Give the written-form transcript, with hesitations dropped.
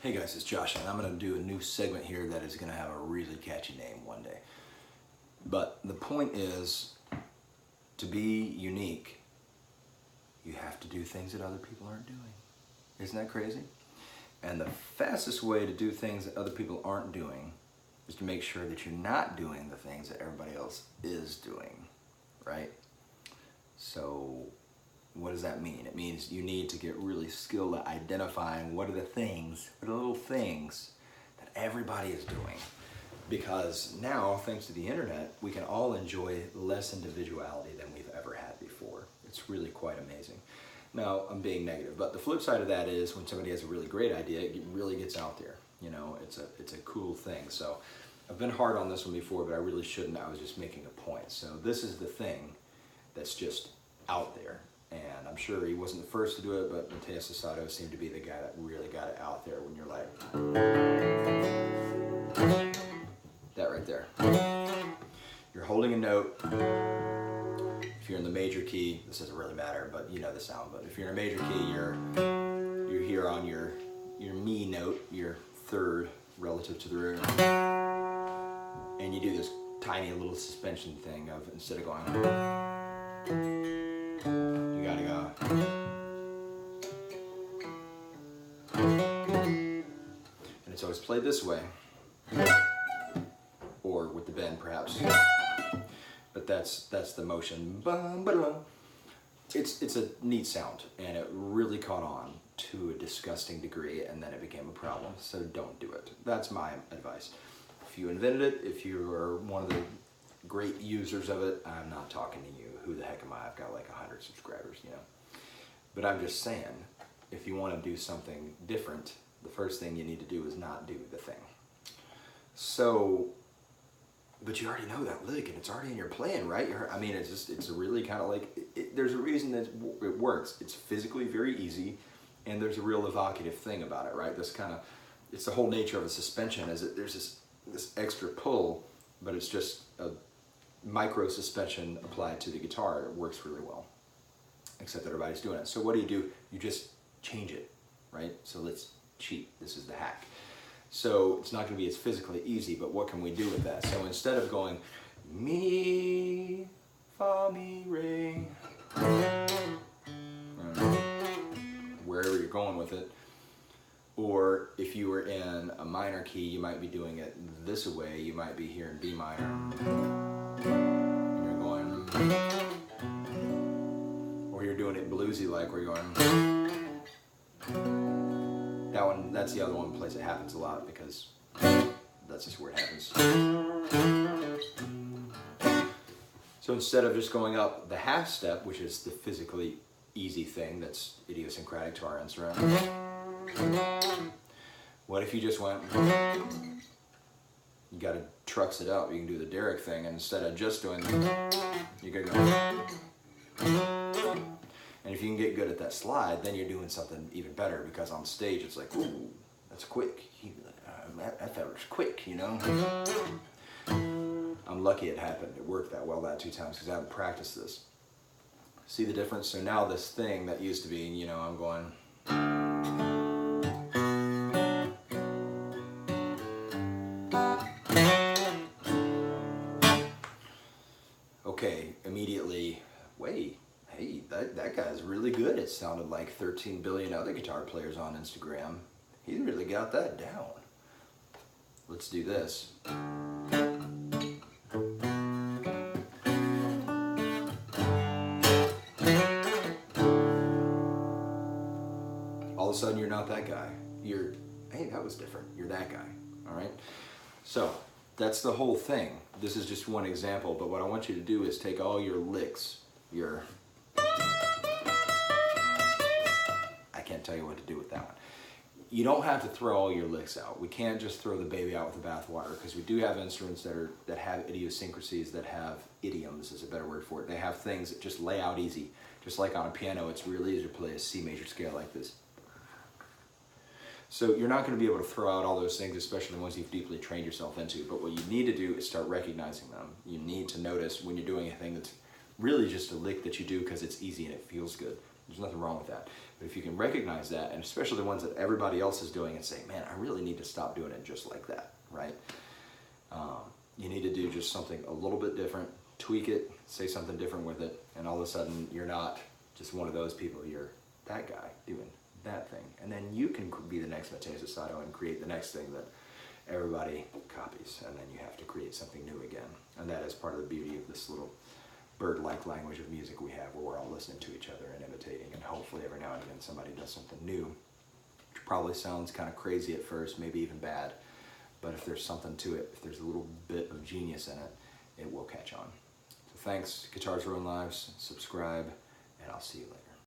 Hey guys, it's Josh, and I'm going to do a new segment here that is going to have a really catchy name one day. But the point is, to be unique, you have to do things that other people aren't doing. Isn't that crazy? And the fastest way to do things that other people aren't doing is to make sure that you're not doing the things that everybody else is doing, right? So what does that mean? It means you need to get really skilled at identifying what are the little things that everybody is doing. Because now, thanks to the internet, we can all enjoy less individuality than we've ever had before. It's really quite amazing. Now, I'm being negative, but the flip side of that is when somebody has a really great idea, it really gets out there. You know, it's a cool thing. So I've been hard on this one before, but I really shouldn't. I was just making a point. So this is the thing that's just out there. And I'm sure he wasn't the first to do it, but Matteo Sasato seemed to be the guy that really got it out there when you're like, that right there. You're holding a note. If you're in the major key, this doesn't really matter, but you know the sound. But if you're in a major key, you're here on your mi note, your third relative to the root. And you do this tiny little suspension thing of, instead of going, you gotta go. And it's always played this way, or with the bend perhaps. But that's the motion. It's a neat sound, and it really caught on to a disgusting degree, and then it became a problem. So don't do it. That's my advice. If you invented it, if you are one of the great users of it, I'm not talking to you. Who the heck am I? I've got like 100 subscribers, you know. But I'm just saying, if you want to do something different, the first thing you need to do is not do the thing. So, but you already know that lick, and it's already in your plan, right? I mean, it's really kind of like, there's a reason that it works. It's physically very easy, and there's a real evocative thing about it, right? It's the whole nature of a suspension, is that there's this extra pull, but it's just a micro suspension applied to the guitar. It works really well, except that everybody's doing it. So what do? You just change it, right? So let's cheat. This is the hack. So it's not going to be as physically easy, but what can we do with that? So instead of going mi, fa, mi, re, wherever you're going with it, or if you were in a minor key, you might be doing it this way. You might be here in B minor. And you're going, or you're doing it bluesy like, where you're going. That's the other one place it happens a lot, because that's just where it happens. So instead of just going up the half step, which is the physically easy thing that's idiosyncratic to our instrument, what if you just went, you gotta trux it up, you can do the Derek thing, and instead of just doing, you gotta go. And if you can get good at that slide, then you're doing something even better, because on stage it's like, ooh, that's quick. That fella's quick, you know? I'm lucky it happened. It worked that well that 2 times, because I haven't practiced this. See the difference? So now this thing that used to be, you know, I'm going. Okay, immediately, wait. Hey, that guy's really good. It sounded like 13 billion other guitar players on Instagram. He really got that down. Let's do this. All of a sudden, you're not that guy. Hey, that was different. You're that guy, all right? So that's the whole thing. This is just one example, but what I want you to do is take all your licks, I can't tell you what to do with that one. You don't have to throw all your licks out. We can't just throw the baby out with the bathwater, because we do have instruments that have idiosyncrasies, that have idioms is a better word for it. They have things that just lay out easy. Just like on a piano, it's real easy to play a C major scale like this. So you're not going to be able to throw out all those things, especially the ones you've deeply trained yourself into. But what you need to do is start recognizing them. You need to notice when you're doing a thing that's really just a lick that you do because it's easy and it feels good. There's nothing wrong with that. But if you can recognize that, and especially the ones that everybody else is doing, and say, man, I really need to stop doing it just like that, right? You need to do just something a little bit different, tweak it, say something different with it, and all of a sudden you're not just one of those people, you're that guy doing that thing. And then you can be the next Matteo Sato and create the next thing that everybody copies, and then you have to create something new again. And that is part of the beauty of this little bird-like language of music we have, where we're all listening to each other and imitating, and hopefully every now and again somebody does something new, which probably sounds kind of crazy at first, maybe even bad, but if there's something to it, if there's a little bit of genius in it, it will catch on. So thanks, Guitars Ruin Lives, subscribe, and I'll see you later.